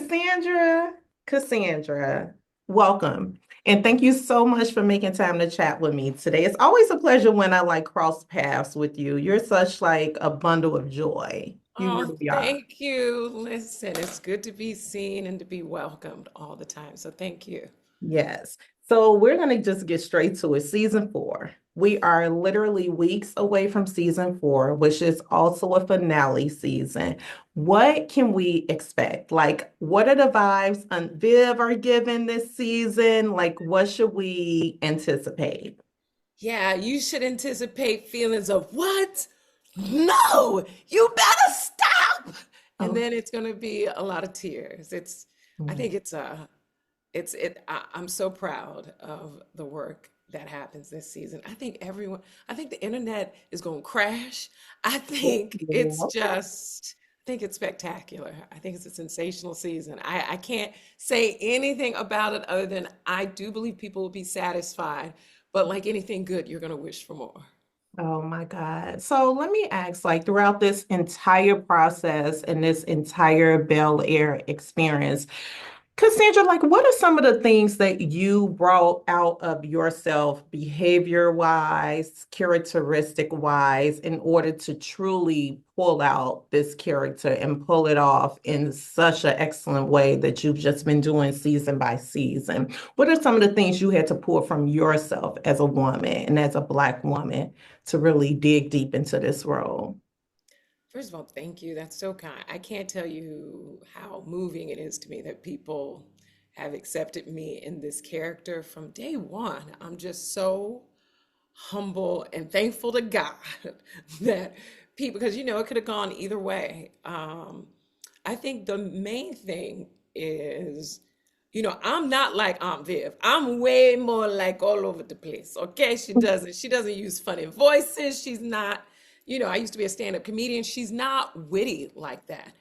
Cassandra, Cassandra, welcome. And thank you so much for making time to chat with me today. It's always a pleasure when I cross paths with you. You're such a bundle of joy. You Oh, really are. thank you. Listen, it's good to be seen and to be welcomed all the time. So thank you. Yes. So we're going to just get straight to it. Season four. We are literally weeks away from season four, which is also a finale season. What can we expect? What are the vibes Viv are giving this season? What should we anticipate? Yeah, you should anticipate feelings of what? No, you better stop. And Oh, then it's going to be a lot of tears. I mm. think I'm so proud of the work that happens this season. I think the internet is going to crash. I think it's spectacular. I think it's a sensational season. I can't say anything about it other than I do believe people will be satisfied. But like anything good, you're going to wish for more. Oh my God. So let me ask, throughout this entire process and this entire Bel Air experience, Cassandra, what are some of the things that you brought out of yourself, behavior wise, characteristic wise, in order to truly pull out this character and pull it off in such an excellent way that you've just been doing season by season? What are some of the things you had to pull from yourself as a woman and as a Black woman to really dig deep into this role? First of all, thank you. That's so kind. I can't tell you how moving it is to me that people have accepted me in this character from day one. I'm just so humble and thankful to God that people, because it could have gone either way. I think the main thing is, I'm not like Aunt Viv. I'm way more like all over the place. Okay, she doesn't use funny voices. She's not, I used to be a stand-up comedian. She's not witty like that.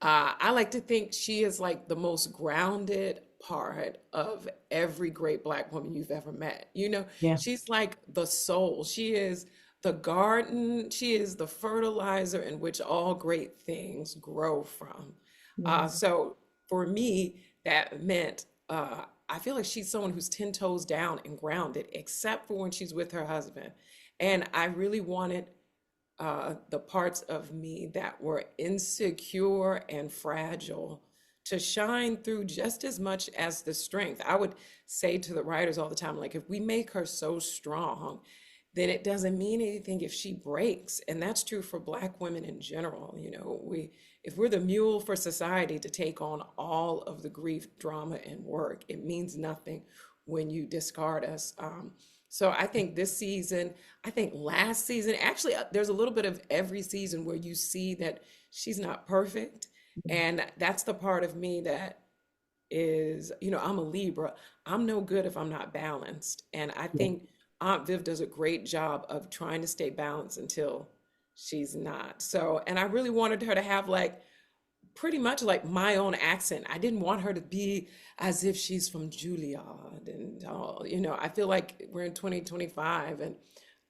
I like to think she is like the most grounded part of every great Black woman you've ever met. Yeah. She's like the soul. She is the garden. She is the fertilizer in which all great things grow from. Yeah. So for me, that meant I feel like she's someone who's 10 toes down and grounded, except for when she's with her husband. And I really wanted the parts of me that were insecure and fragile to shine through just as much as the strength. I would say to the writers all the time, like, if we make her so strong, then it doesn't mean anything if she breaks. And that's true for Black women in general. If we're the mule for society to take on all of the grief, drama, and work, it means nothing when you discard us. So I think this season, I think last season, actually, there's a little bit of every season where you see that she's not perfect. And that's the part of me that is, I'm a Libra. I'm no good if I'm not balanced. And I Yeah. think Aunt Viv does a great job of trying to stay balanced until she's not. So, and I really wanted her to have pretty much like my own accent. I didn't want her to be as if she's from Juilliard and all. I feel like we're in 2025 and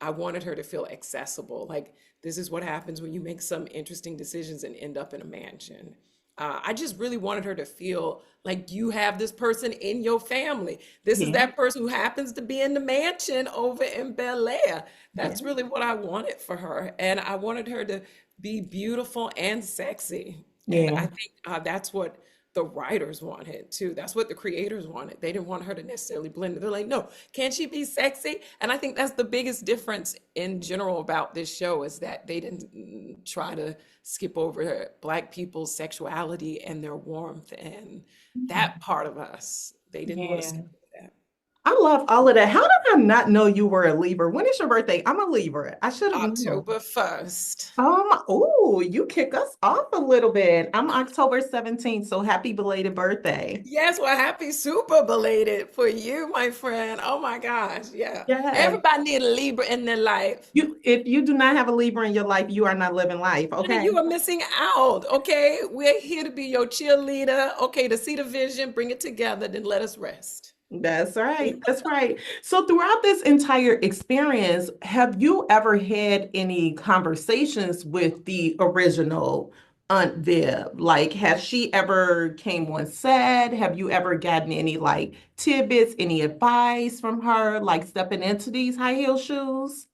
I wanted her to feel accessible. Like this is what happens when you make some interesting decisions and end up in a mansion. I just really wanted her to feel like you have this person in your family. This is Yeah. that person who happens to be in the mansion over in Bel-Air. Yeah. That's really what I wanted for her. And I wanted her to be beautiful and sexy. And I Yeah. think that's what the writers wanted too. That's what the creators wanted. They didn't want her to necessarily blend it. They're like, no, can she be sexy? And I think that's the biggest difference in general about this show is that they didn't try to skip over Black people's sexuality and their warmth and that part of us. They didn't want to Yeah. skip over that. I love all of that. How did I not know you were a Libra? When is your birthday? I'm a Libra. I should have known. October 1st. Oh, you kick us off a little bit. I'm October 17th, so happy belated birthday. Yes, well, happy super belated for you, my friend. Oh my gosh. Yeah. Yes. Everybody need a Libra in their life. If you do not have a Libra in your life, you are not living life, Honey, okay? you are missing out. Okay. We're here to be your cheerleader. Okay. To see the vision, bring it together, then let us rest. That's right. That's right. So throughout this entire experience, have you ever had any conversations with the original Aunt Viv? Like, has she ever came on set? Have you ever gotten any like tidbits, any advice from her, like stepping into these high heel shoes?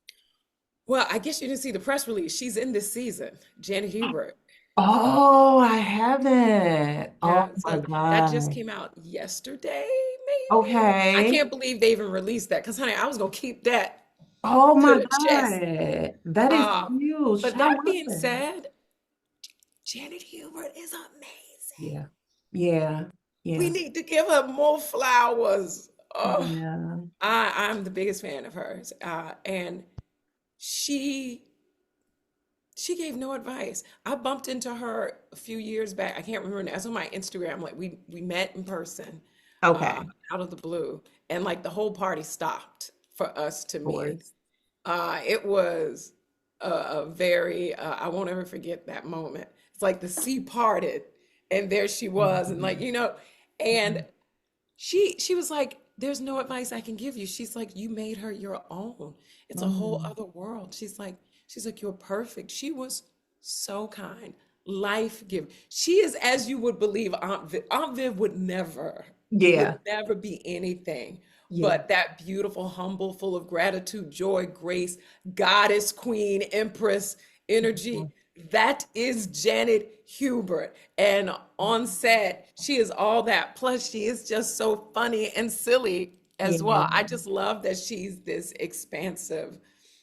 Well, I guess you didn't see the press release. She's in this season, Janet Hubert. Oh, I haven't. Oh Yeah, my so that just God. came out yesterday, maybe. I Okay. can't believe they even released that because, honey, I was gonna keep that Oh to my the chest. God. That is Uh, huge. but I that love being that. said, Janet Hubert is amazing. Yeah. Yeah. We Yeah. need to give her more flowers. Oh, Yeah. I'm the biggest fan of hers. And she she gave no advice. I bumped into her a few years back. I can't remember. That's on my Instagram. Like we met in person, uh, Okay. out of the blue, and like the whole party stopped for us to Of meet. course. It was a very I won't ever forget that moment. It's like the sea parted, and there she was, and like Mhm. and she was like, "There's no advice I can give you." She's like, "You made her your own. It's a whole Mhm. other world." She's like, "You're perfect." She was so kind, life giving. She is as you would believe Aunt Viv. Aunt Viv Yeah. would never be anything Yeah. but that beautiful, humble, full of gratitude, joy, grace, goddess, queen, empress energy. That is Janet Hubert. And on set, she is all that. Plus, she is just so funny and silly as Yeah. well. I just love that she's this expansive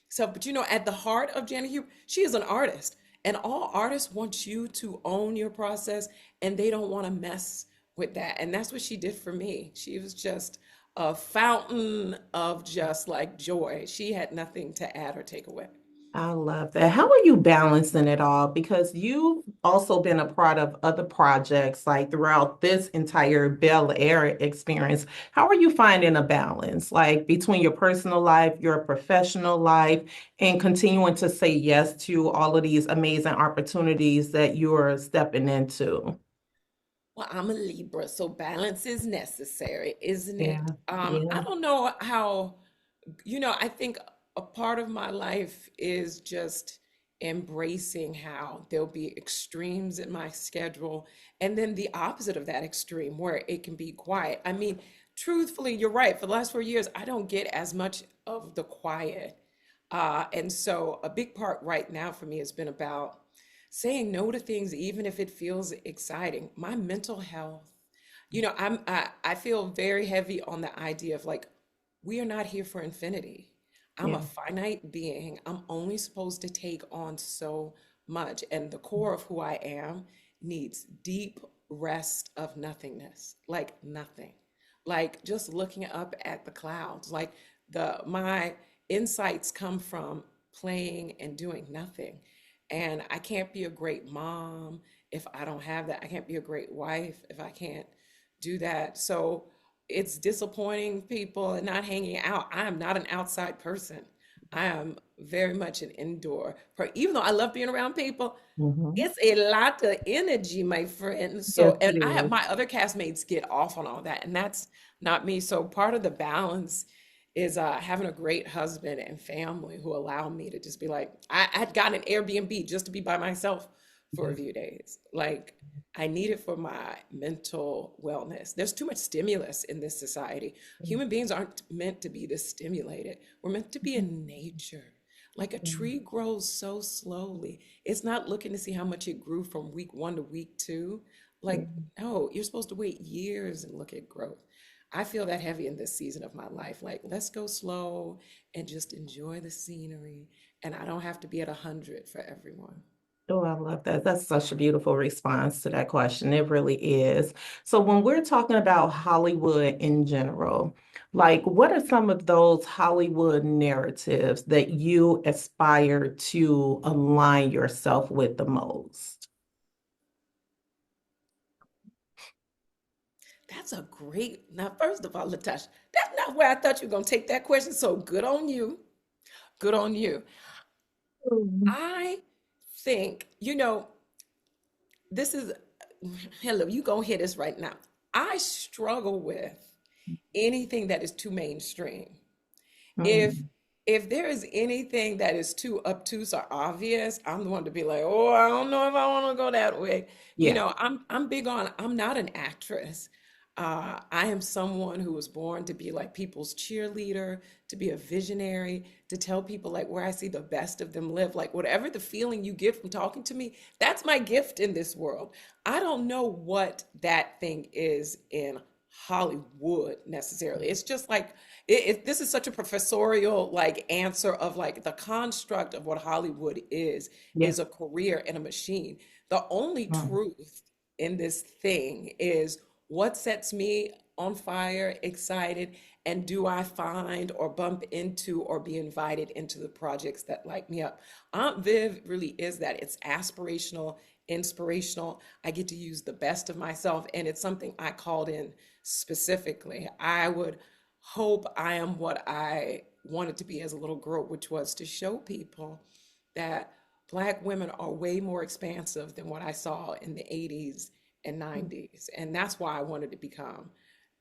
self. But at the heart of Janet Hubert, she is an artist. And all artists want you to own your process and they don't want to mess with that. And that's what she did for me. She was just a fountain of just like joy. She had nothing to add or take away. I love that. How are you balancing it all? Because you've also been a part of other projects like throughout this entire Bel-Air experience. How are you finding a balance like between your personal life, your professional life, and continuing to say yes to all of these amazing opportunities that you're stepping into? Well, I'm a Libra, so balance is necessary, isn't it? Yeah, yeah, I don't know how, I think a part of my life is just embracing how there'll be extremes in my schedule, and then the opposite of that extreme where it can be quiet. I mean, truthfully, you're right. For the last 4 years, I don't get as much of the quiet. And so a big part right now for me has been about saying no to things, even if it feels exciting. My mental health, I feel very heavy on the idea of like, we are not here for infinity. I'm a yeah, finite being. I'm only supposed to take on so much. And the core of who I am needs deep rest of nothingness, like nothing. Like just looking up at the clouds. Like my insights come from playing and doing nothing. And I can't be a great mom if I don't have that. I can't be a great wife if I can't do that. So it's disappointing people and not hanging out. I am not an outside person. I am very much an indoor person. Even though I love being around people, hmm, it's a lot of energy, my friend. yes, So, and it I have is. my other castmates get off on all that, and that's not me. So, part of the balance is having a great husband and family who allow me to just be like, I'd got an Airbnb just to be by myself for a few days. Like, I need it for my mental wellness. There's too much stimulus in this society. Human beings aren't meant to be this stimulated. We're meant to be in nature. Like a tree grows so slowly. It's not looking to see how much it grew from week one to week two. Like, no, you're supposed to wait years and look at growth. I feel that heavy in this season of my life. Like, let's go slow and just enjoy the scenery. And I don't have to be at 100 for everyone. Oh, I love that. That's such a beautiful response to that question. It really is. So, when we're talking about Hollywood in general, like what are some of those Hollywood narratives that you aspire to align yourself with the most? That's a great. Now, first of all, Latasha, that's not where I thought you were going to take that question. So good on you. Good on you. Mm. I think, this is, hello, you gonna hear this right now. I struggle with anything that is too mainstream. If Mm. if there is anything that is too obtuse or obvious, I'm the one to be like, oh, I don't know if I want to go that way. You Yeah. know, I'm big on, I'm not an actress. I am someone who was born to be like people's cheerleader, to be a visionary, to tell people like where I see the best of them live. Like whatever the feeling you get from talking to me, that's my gift in this world. I don't know what that thing is in Hollywood necessarily. It's just like this is such a professorial like answer of like the construct of what Hollywood Yeah. is a career and a machine. The only Mm. truth in this thing is what sets me on fire, excited, and do I find or bump into or be invited into the projects that light me up? Aunt Viv really is that. It's aspirational, inspirational. I get to use the best of myself, and it's something I called in specifically. I would hope I am what I wanted to be as a little girl, which was to show people that Black women are way more expansive than what I saw in the 80s and 90s. And that's why I wanted to become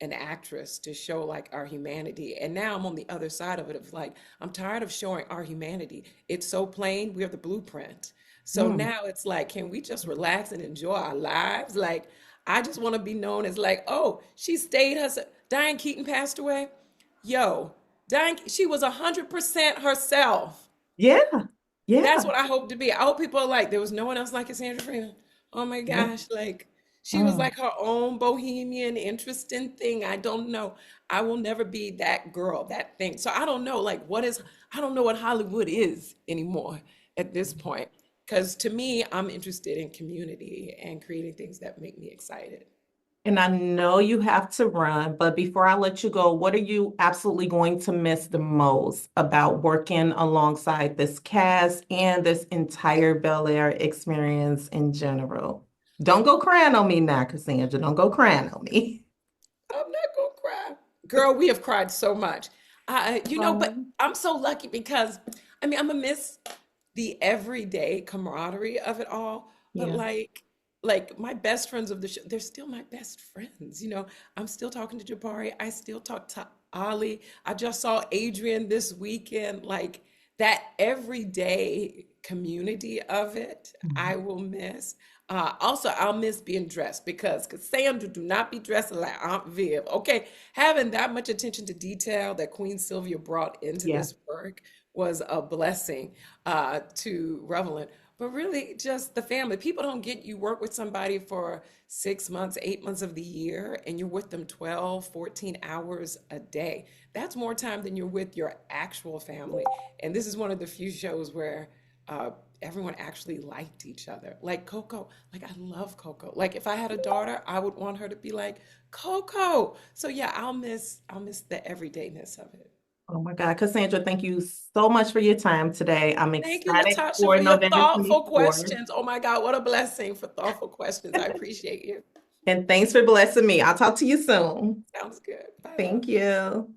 an actress to show like our humanity. And now I'm on the other side of it of like, I'm tired of showing our humanity. It's so plain, we're the blueprint. So Mm. now it's like, can we just relax and enjoy our lives? Like, I just want to be known as like, oh, she stayed herself. Diane Keaton passed away. Yo, Diane, she was 100% herself. Yeah. That's Yeah. what I hope to be. I hope people are like, there was no one else like Cassandra Freeman. Oh my Yeah. gosh, like she was Mm. like her own bohemian, interesting thing. I don't know. I will never be that girl, that thing. So I don't know, like, I don't know what Hollywood is anymore at this point. Because to me, I'm interested in community and creating things that make me excited. And I know you have to run, but before I let you go, what are you absolutely going to miss the most about working alongside this cast and this entire Bel-Air experience in general? Don't go crying on me now, Cassandra. Don't go crying on me. I'm not gonna cry. Girl, we have cried so much. But Oh, I'm so lucky because I mean, I'm gonna miss the everyday camaraderie of it all. But yeah. like my best friends of the show, they're still my best friends. You know, I'm still talking to Jabari. I still talk to Ali. I just saw Adrian this weekend. Like that everyday community of it, I Mhm. will miss. Also, I'll miss being dressed because Cassandra do not be dressing like Aunt Viv. Okay, having that much attention to detail that Queen Sylvia brought into Yeah. this work was a blessing to Revelant. But really, just the family. People don't get you work with somebody for 6 months, 8 months of the year, and you're with them 12, 14 hours a day. That's more time than you're with your actual family. And this is one of the few shows where uh, everyone actually liked each other. Like Coco, like I love Coco. Like if I had a daughter, I would want her to be like Coco. So yeah, I'll miss the everydayness of it. Oh my God, Cassandra, thank you so much for your time today. I'm Thank you, excited Latasha, for for your November thoughtful 24th. questions. Oh my God, what a blessing for thoughtful questions. I appreciate you. And thanks for blessing me. I'll talk to you soon. Sounds good. Bye bye. Thank you.